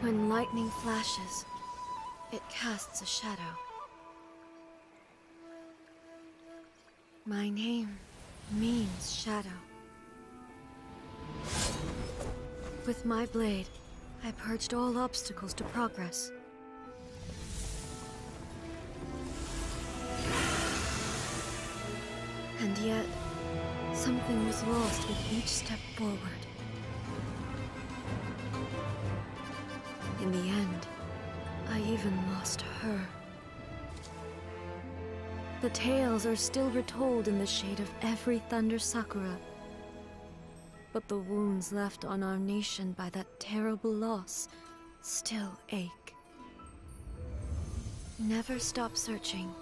When lightning flashes, it casts a shadow. My name means shadow. With my blade, I purged all obstacles to progress. And yet, something was lost with each step forward. In the end, I even lost her. The tales are still retold in the shade of every Thunder Sakura. But the wounds left on our nation by that terrible loss still ache. Never stop searching,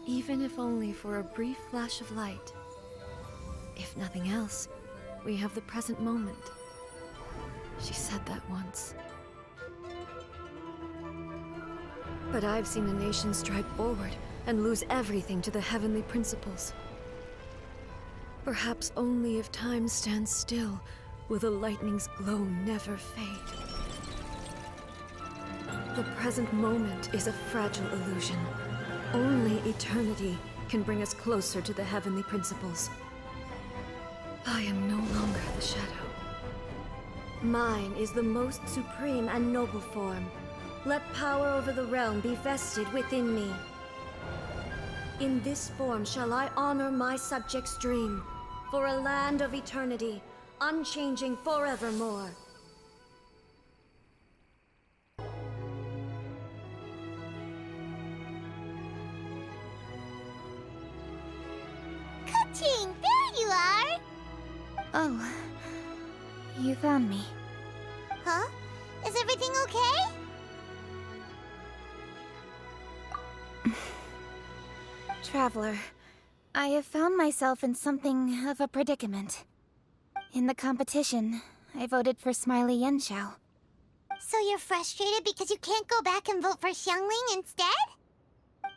even if only for a brief flash of light. If nothing else, we have the present moment. She said that once. But I've seen a nation stride forward and lose everything to the heavenly principles. Perhaps only if time stands still will the lightning's glow never fade. The present moment is a fragile illusion. Only eternity can bring us closer to the heavenly principles. I am no longer the shadow. Mine is the most supreme and noble form. Let power over the realm be vested within me. In this form shall I honor my subjects' dream, for a land of eternity, unchanging forevermore. Ka-ching! There you are! Oh, you found me. Huh? Is everything okay? Traveler, I have found myself in something of a predicament. In the competition, I voted for Smiley Yenshao. So you're frustrated because you can't go back and vote for Xiangling instead?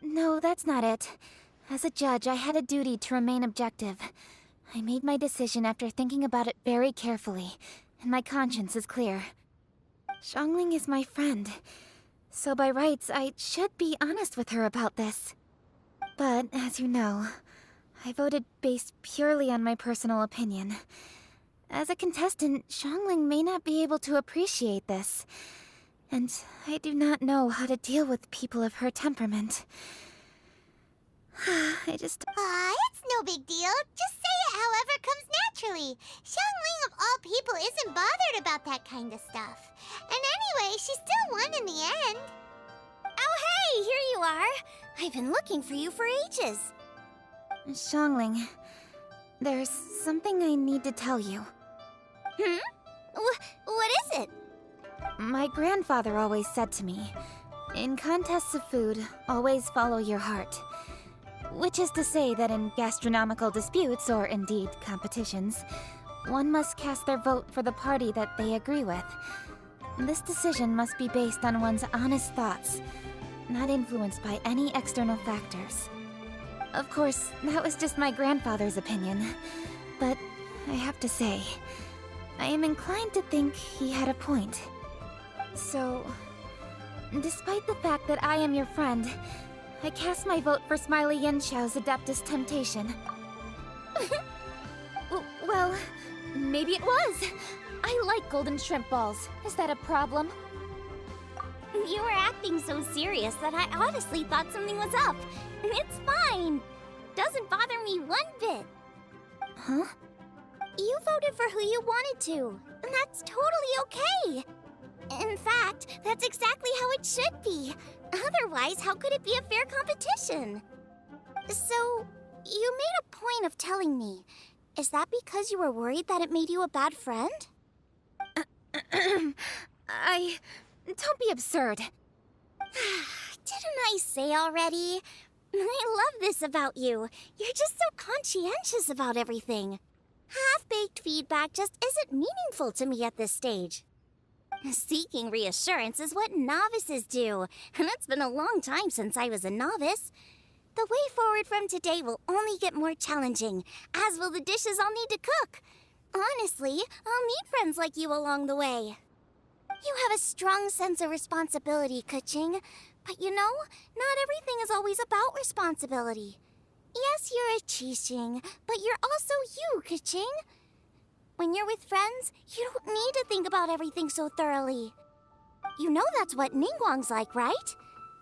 No, that's not it. As a judge, I had a duty to remain objective. I made my decision after thinking about it very carefully, and my conscience is clear. Xiangling is my friend, so by rights, I should be honest with her about this. But, as you know, I voted based purely on my personal opinion. As a contestant, Xiangling may not be able to appreciate this. And I do not know how to deal with people of her temperament. It's no big deal. Just say it however comes naturally. Xiangling of all people isn't bothered about that kind of stuff. And anyway, she still won in the end. Oh hey, here you are. I've been looking for you for ages. Xiangling, there's something I need to tell you. What is it? My grandfather always said to me, in contests of food, always follow your heart. Which is to say that in gastronomical disputes, or indeed competitions, one must cast their vote for the party that they agree with. This decision must be based on one's honest thoughts, not influenced by any external factors. Of course, that was just my grandfather's opinion, but I have to say, I am inclined to think he had a point. So, despite the fact that I am your friend, I cast my vote for Smiley Yenshao's Adeptus Temptation. Well, maybe it was. I like golden shrimp balls. Is that a problem? You were acting so serious that I honestly thought something was up. It's fine. Doesn't bother me one bit. Huh? You voted for who you wanted to, and that's totally okay. In fact, that's exactly how it should be. Otherwise, how could it be a fair competition? So, you made a point of telling me. Is that because you were worried that it made you a bad friend? Don't be absurd. Didn't I say already? I love this about you. You're just so conscientious about everything. Half-baked feedback just isn't meaningful to me at this stage. Seeking reassurance is what novices do, and it's been a long time since I was a novice. The way forward from today will only get more challenging, as will the dishes I'll need to cook. Honestly, I'll need friends like you along the way. You have a strong sense of responsibility, Keqing. But you know, not everything is always about responsibility. Yes, you're a Qixing, but you're also you, Keqing. When you're with friends, you don't need to think about everything so thoroughly. You know that's what Ningguang's like, right?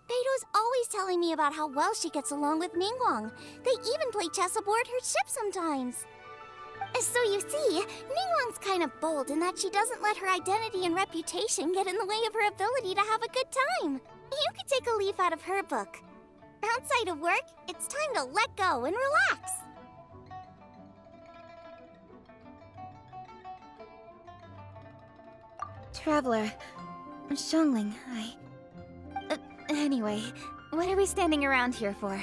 Beto's always telling me about how well she gets along with Ningguang. They even play chess aboard her ship sometimes. So you see, Ningguang's kind of bold in that she doesn't let her identity and reputation get in the way of her ability to have a good time. You could take a leaf out of her book. Outside of work, it's time to let go and relax. Traveler, Xiangling, anyway, what are we standing around here for?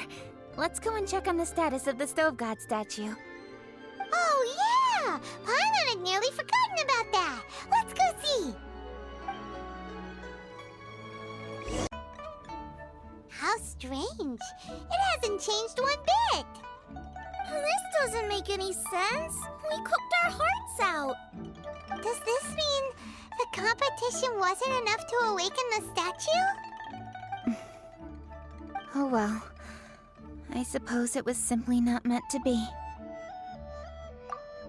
Let's go and check on the status of the Stove God statue. Oh yeah! Paimon had nearly forgotten about that. Let's go see. How strange. It hasn't changed one bit. This doesn't make any sense. We cooked our hearts out. Does this mean the competition wasn't enough to awaken the statue? Oh well. I suppose it was simply not meant to be.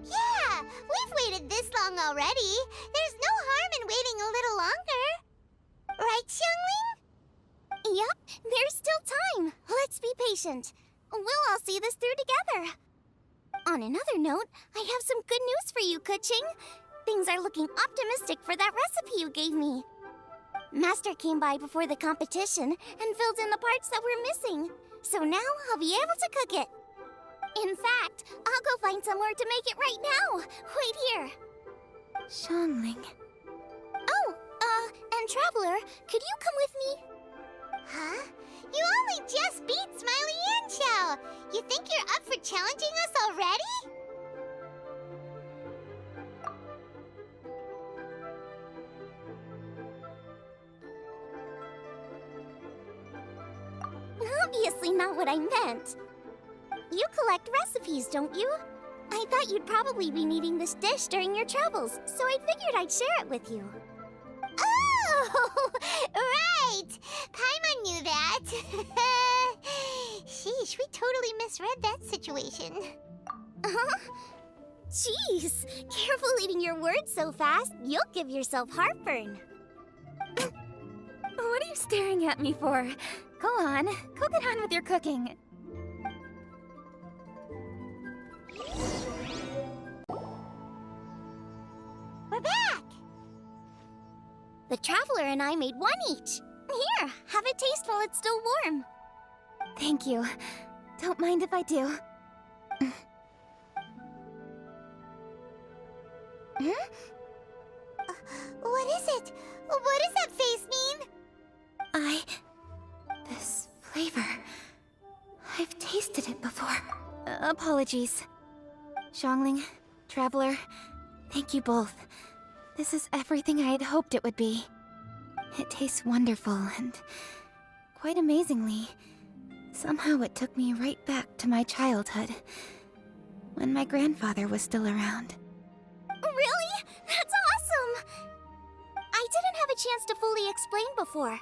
Yeah, we've waited this long already. There's no harm in waiting a little longer. Right, Xiangling? Yep, there's still time. Let's be patient. We'll all see this through together. On another note, I have some good news for you, Keqing. Things are looking optimistic for that recipe you gave me. Master came by before the competition and filled in the parts that were missing. So now I'll be able to cook it. In fact, I'll go find somewhere to make it right now. Wait here. Xiangling. Oh, and Traveler, could you come with me? Huh? You only just beat Smiley Yanqiao. You think you're up for challenging us already? Obviously not what I meant. You collect recipes, don't you? I thought you'd probably be needing this dish during your travels, so I figured I'd share it with you. Oh, right! Paimon knew that. Sheesh, we totally misread that situation. Huh? Jeez, careful eating your words so fast, you'll give yourself heartburn. What are you staring at me for? Go on, go get on with your cooking. We're back! The Traveler and I made one each. Here, have a taste while it's still warm. Thank you. Don't mind if I do. What is it? What does that face mean? This flavor... I've tasted it before. Apologies. Xiangling, Traveler, thank you both. This is everything I had hoped it would be. It tastes wonderful and... quite amazingly, somehow it took me right back to my childhood, when my grandfather was still around. Really? That's awesome! I didn't have a chance to fully explain before.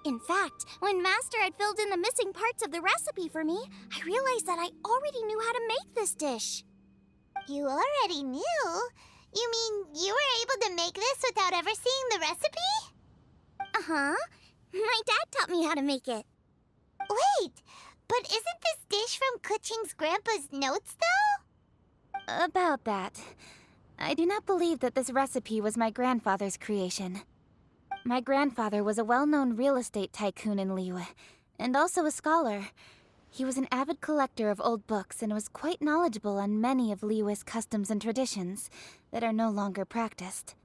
In fact, when Master had filled in the missing parts of the recipe for me, I realized that I already knew how to make this dish. You already knew? You mean you were able to make this without ever seeing the recipe? Uh-huh. My dad taught me how to make it. Wait, but isn't this dish from Keqing's grandpa's notes, though? About that. I do not believe that this recipe was my grandfather's creation. My grandfather was a well-known real estate tycoon in Liyue, and also a scholar. He was an avid collector of old books and was quite knowledgeable on many of Liyue's customs and traditions that are no longer practiced.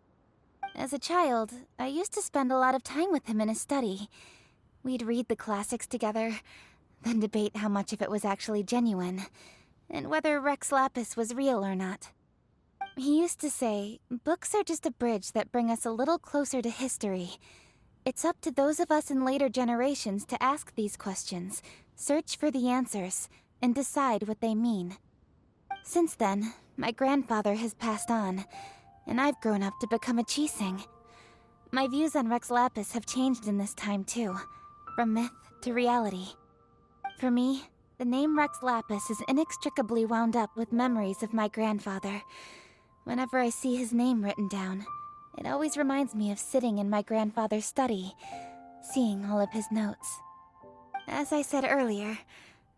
As a child, I used to spend a lot of time with him in his study. We'd read the classics together, then debate how much of it was actually genuine, and whether Rex Lapis was real or not. He used to say, books are just a bridge that bring us a little closer to history. It's up to those of us in later generations to ask these questions, search for the answers, and decide what they mean. Since then, my grandfather has passed on, and I've grown up to become a Qixing. My views on Rex Lapis have changed in this time too, from myth to reality. For me, the name Rex Lapis is inextricably wound up with memories of my grandfather. Whenever I see his name written down, it always reminds me of sitting in my grandfather's study, seeing all of his notes. As I said earlier,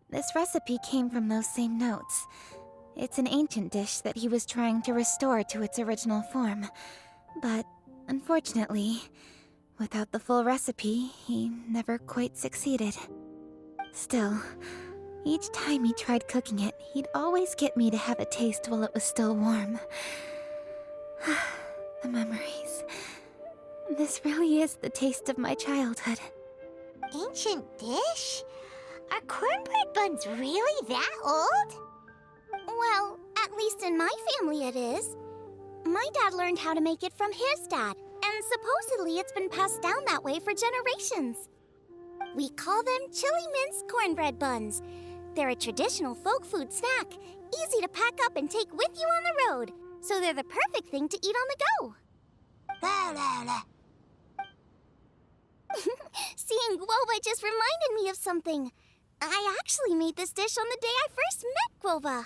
this recipe came from those same notes. It's an ancient dish that he was trying to restore to its original form. But, unfortunately, without the full recipe, he never quite succeeded. Still, each time he tried cooking it, he'd always get me to have a taste while it was still warm. The memories. This really is the taste of my childhood. Ancient dish? Are cornbread buns really that old? Well, at least in my family it is. My dad learned how to make it from his dad, and supposedly it's been passed down that way for generations. We call them chili mince cornbread buns. They're a traditional folk food snack, easy to pack up and take with you on the road, so they're the perfect thing to eat on the go. Seeing Guoba just reminded me of something. I actually made this dish on the day I first met Guoba.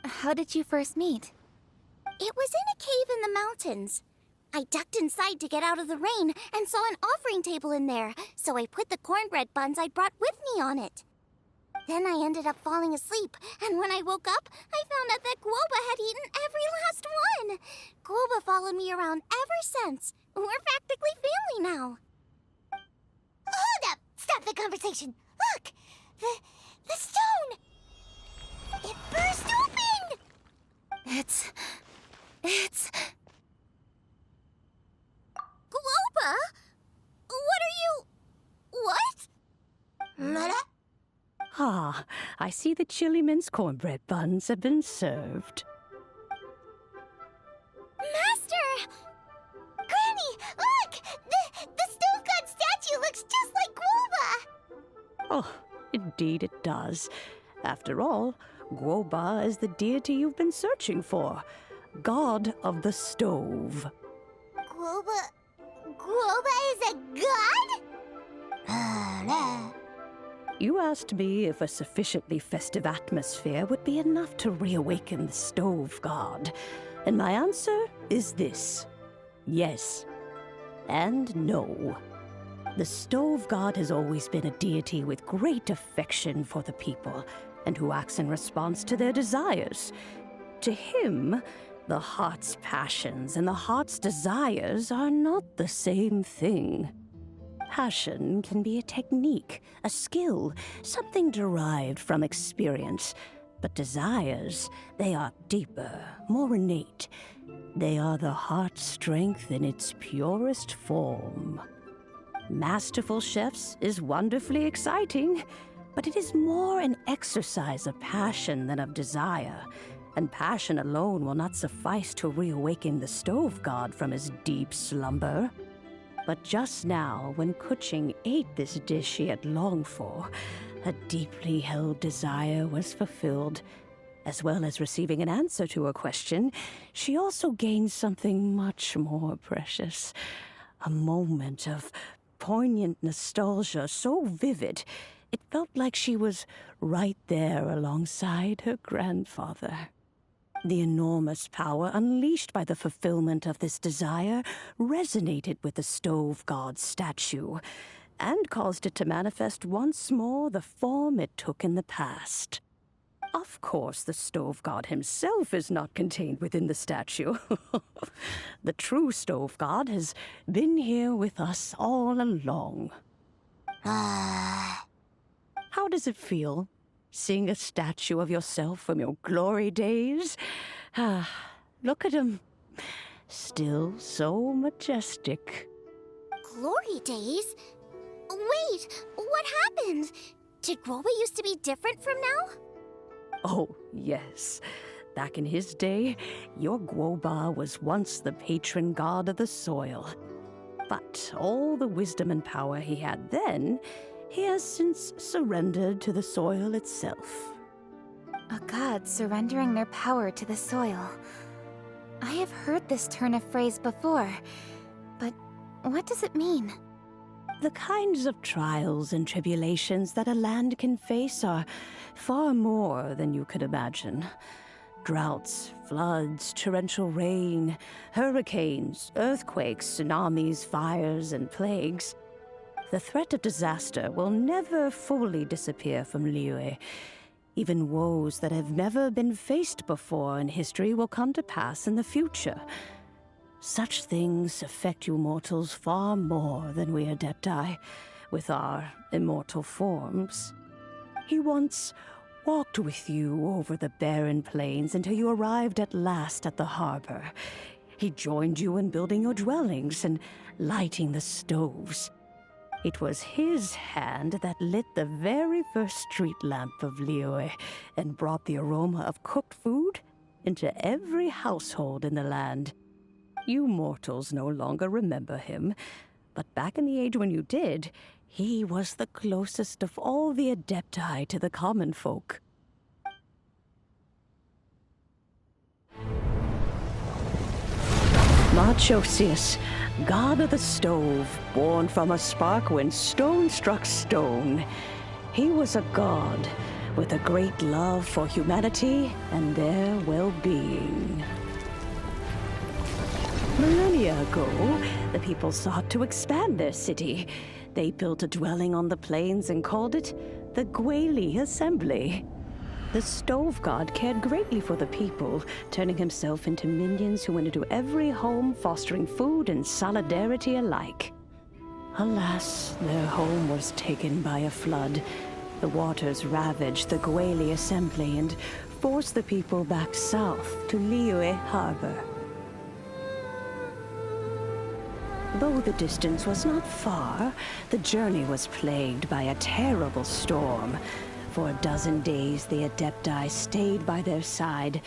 How did you first meet? It was in a cave in the mountains. I ducked inside to get out of the rain and saw an offering table in there, so I put the cornbread buns I'd brought with me on it. Then I ended up falling asleep, and when I woke up, I found out that Guoba had eaten every last one. Guoba followed me around ever since. We're practically family now. Hold up! Stop the conversation! Look! The stone! It burst open! It's... Guoba? What are you... What? Ah, I see the chili mince cornbread buns have been served. Master! Granny, look! The stove god statue looks just like Guoba! Oh, indeed it does. After all, Guoba is the deity you've been searching for. God of the stove. Guoba is a god? You asked me if a sufficiently festive atmosphere would be enough to reawaken the stove god. And my answer is this. Yes. And no. The stove god has always been a deity with great affection for the people, and who acts in response to their desires. To him, the heart's passions and the heart's desires are not the same thing. Passion can be a technique, a skill, something derived from experience. But desires, they are deeper, more innate. They are the heart's strength in its purest form. Masterful chefs is wonderfully exciting, but it is more an exercise of passion than of desire. And passion alone will not suffice to reawaken the stove god from his deep slumber. But just now, when Kuching ate this dish she had longed for, a deeply held desire was fulfilled. As well as receiving an answer to her question, she also gained something much more precious. A moment of poignant nostalgia so vivid, it felt like she was right there alongside her grandfather. The enormous power unleashed by the fulfillment of this desire resonated with the stove god's statue, and caused it to manifest once more the form it took in the past. Of course, the stove god himself is not contained within the statue. The true stove god has been here with us all along. How does it feel? Seeing a statue of yourself from your glory days? Look at him. Still so majestic. Glory days? Wait, what happened? Did Guoba used to be different from now? Oh, yes. Back in his day, your Guoba was once the patron god of the soil. But all the wisdom and power he had then, he has since surrendered to the soil itself. A god surrendering their power to the soil. I have heard this turn of phrase before, but What does it mean? The kinds of trials and tribulations that a land can face are far more than you could imagine. Droughts, floods, torrential rain, hurricanes, earthquakes, tsunamis, fires, and plagues. The threat of disaster will never fully disappear from Liyue. Even woes that have never been faced before in history will come to pass in the future. Such things affect you mortals far more than we Adepti, with our immortal forms. He once walked with you over the barren plains until you arrived at last at the harbor. He joined you in building your dwellings and lighting the stoves. It was his hand that lit the very first street lamp of Liyue and brought the aroma of cooked food into every household in the land. You mortals no longer remember him, but back in the age when you did, he was the closest of all the Adepti to the common folk. Marchosius, god of the stove, born from a spark when stone struck stone. He was a god with a great love for humanity and their well-being. Millennia ago, the people sought to expand their city. They built a dwelling on the plains and called it the Gweli Assembly. The stove god cared greatly for the people, turning himself into minions who went into every home, fostering food and solidarity alike. Alas, their home was taken by a flood. The waters ravaged the Gweli Assembly and forced the people back south to Liyue Harbor. Though the distance was not far, the journey was plagued by a terrible storm. For a dozen days, the Adepti stayed by their side.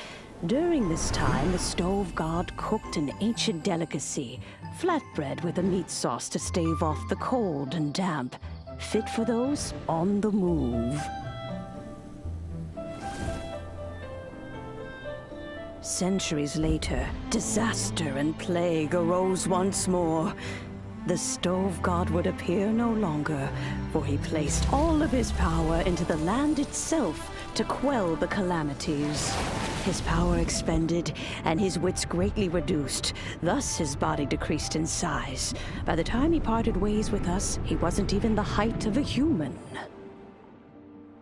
During this time, the stove god cooked an ancient delicacy, flatbread with a meat sauce to stave off the cold and damp, fit for those on the move. Centuries later, disaster and plague arose once more. The stove god would appear no longer, for he placed all of his power into the land itself to quell the calamities. His power expended, and his wits greatly reduced. Thus his body decreased in size. By the time he parted ways with us, he wasn't even the height of a human.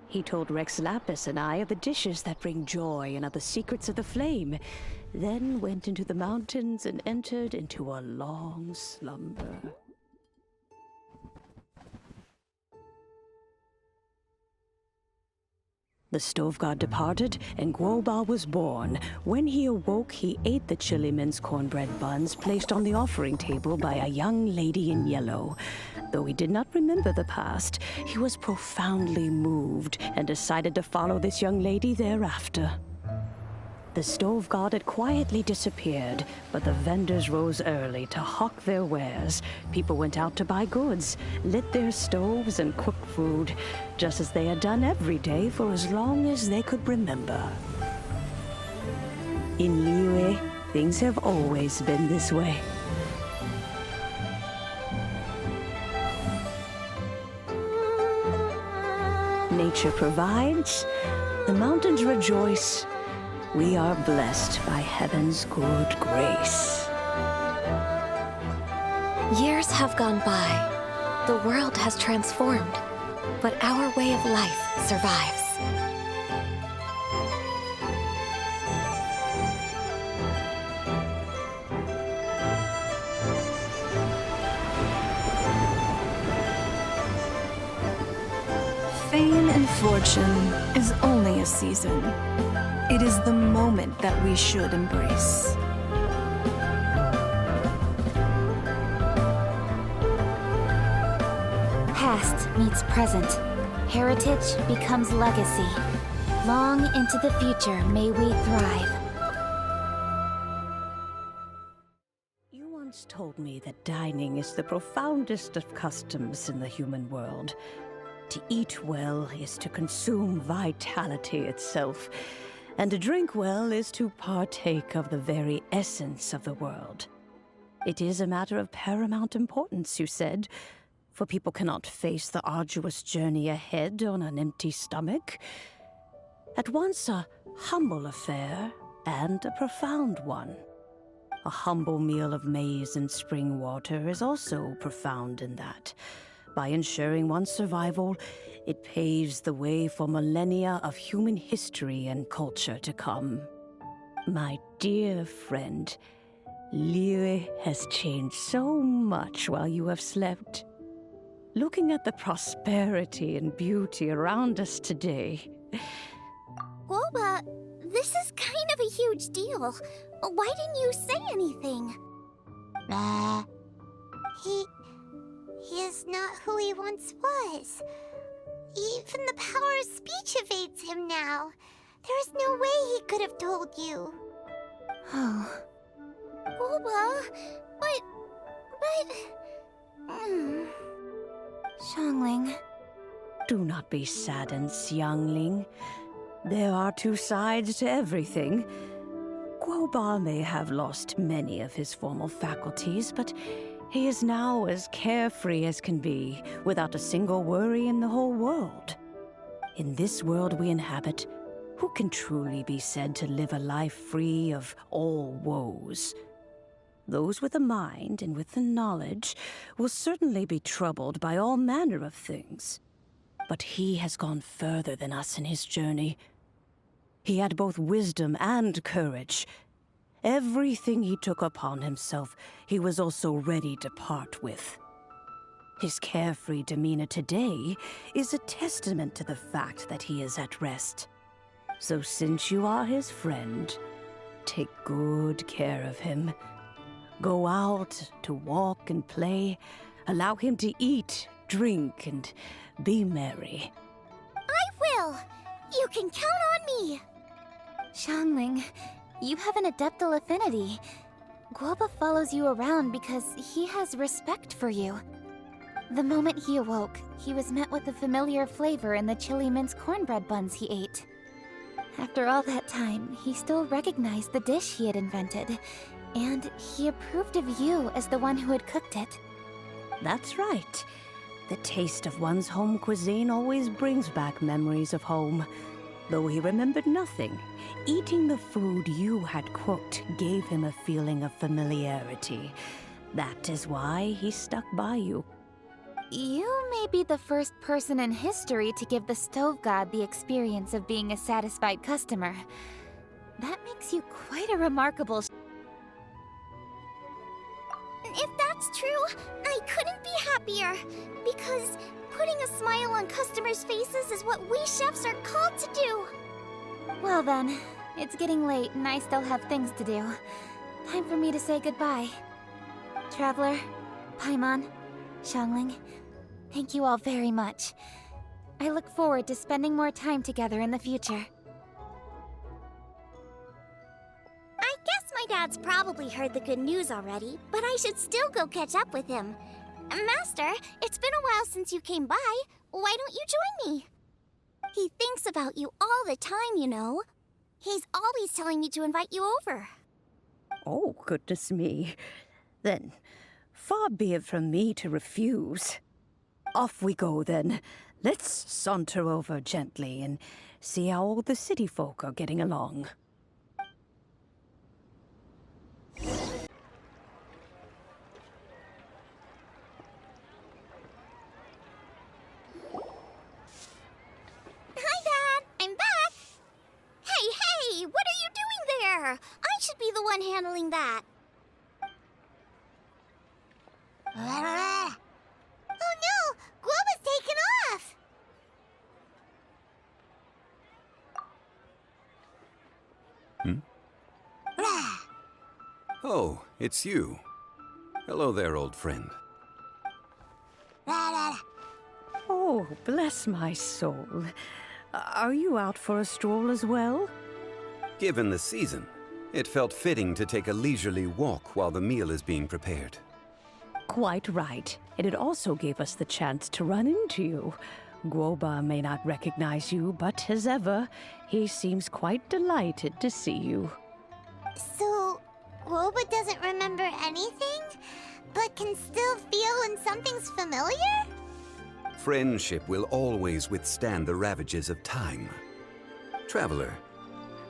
He told Rex Lapis and I of the dishes that bring joy and of the secrets of the flame, then went into the mountains and entered into a long slumber. The stove god departed, and Guoba was born. When he awoke, he ate the Chiliman's cornbread buns placed on the offering table by a young lady in yellow. Though he did not remember the past, he was profoundly moved and decided to follow this young lady thereafter. The stove god had quietly disappeared, but the vendors rose early to hawk their wares. People went out to buy goods, lit their stoves, and cooked food, just as they had done every day for as long as they could remember. In Liyue, things have always been this way. Nature provides, the mountains rejoice. We are blessed by heaven's good grace. Years have gone by. The world has transformed, but our way of life survives. Fame and fortune is only a season. It is the moment that we should embrace. Past meets present. Heritage becomes legacy. Long into the future may we thrive. You once told me that dining is the profoundest of customs in the human world. To eat well is to consume vitality itself, and to drink well is to partake of the very essence of the world. It is a matter of paramount importance, you said, for people cannot face the arduous journey ahead on an empty stomach. At once a humble affair and a profound one. A humble meal of maize and spring water is also profound in that. By ensuring one's survival, it paves the way for millennia of human history and culture to come. My dear friend, Liyue has changed so much while you have slept. Looking at the prosperity and beauty around us today. Guoba, this is kind of a huge deal. Why didn't you say anything? He is not who he once was. Even the power of speech evades him now. There is no way he could have told you. Oh. Guoba, Xiangling. Do not be saddened, Xiangling. There are two sides to everything. Guoba may have lost many of his formal faculties, but he is now as carefree as can be, without a single worry in the whole world. In this world we inhabit, who can truly be said to live a life free of all woes? Those with a mind and with the knowledge will certainly be troubled by all manner of things. But he has gone further than us in his journey. He had both wisdom and courage. Everything he took upon himself, he was also ready to part with. His carefree demeanor today is a testament to the fact that he is at rest. So since you are his friend, take good care of him. Go out to walk and play. Allow him to eat, drink, and be merry. I will! You can count on me! Xiangling, you have an adeptal affinity. Guoba follows you around because he has respect for you. The moment he awoke, he was met with the familiar flavor in the chili mince cornbread buns he ate. After all that time, he still recognized the dish he had invented, and he approved of you as the one who had cooked it. That's right. The taste of one's home cuisine always brings back memories of home. Though he remembered nothing, eating the food you had cooked gave him a feeling of familiarity. That is why he stuck by you. You may be the first person in history to give the stove god the experience of being a satisfied customer. That makes you quite a remarkable... If that's true, I couldn't be happier. Because putting a smile on customers' faces is what we chefs are called to do. Well then, it's getting late and I still have things to do. Time for me to say goodbye. Traveler, Paimon, Xiangling, thank you all very much. I look forward to spending more time together in the future. I guess my dad's probably heard the good news already, but I should still go catch up with him. Master, it's been a while since you came by. Why don't you join me? He thinks about you all the time, you know. He's always telling me to invite you over. Oh, goodness me. Then, far be it from me to refuse. Off we go, then. Let's saunter over gently and see how all the city folk are getting along. Hi, Dad! I'm back! Hey! What are you doing there? I should be the one handling that. Oh no! Guoba's taken off! Oh, it's you. Hello there, old friend. Oh, bless my soul. Are you out for a stroll as well? Given the season, it felt fitting to take a leisurely walk while the meal is being prepared. Quite right. And it also gave us the chance to run into you. Guoba may not recognize you, but as ever, he seems quite delighted to see you. So, Guoba doesn't remember anything? but can still feel when something's familiar? Friendship will always withstand the ravages of time. Traveler,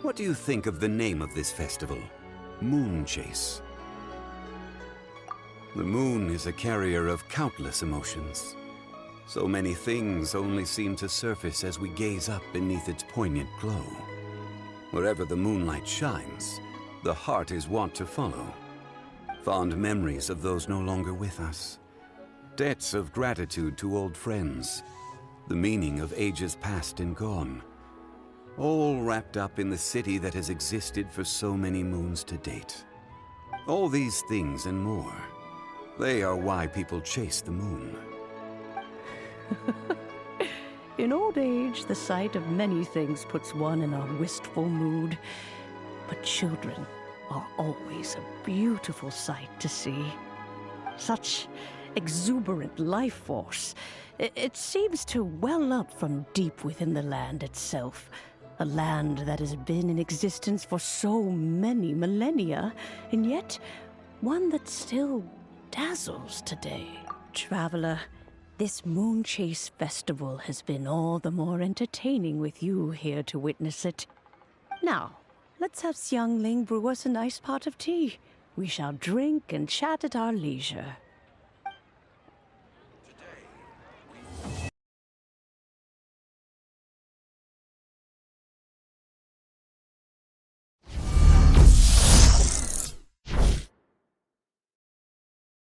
what do you think of the name of this festival? Moon Chase. The moon is a carrier of countless emotions. So many things only seem to surface as we gaze up beneath its poignant glow. Wherever the moonlight shines, the heart is wont to follow. Fond memories of those no longer with us. Debts of gratitude to old friends. The meaning of ages past and gone. All wrapped up in the city that has existed for so many moons to date. All these things and more. They are why people chase the moon. In old age, the sight of many things puts one in a wistful mood. But children are always a beautiful sight to see. Such exuberant life force. It seems to well up from deep within the land itself. A land that has been in existence for so many millennia, and yet one that still dazzles today. Traveler, this Moon Chase Festival has been all the more entertaining with you here to witness it. Now, let's have Xiangling brew us a nice pot of tea. We shall drink and chat at our leisure.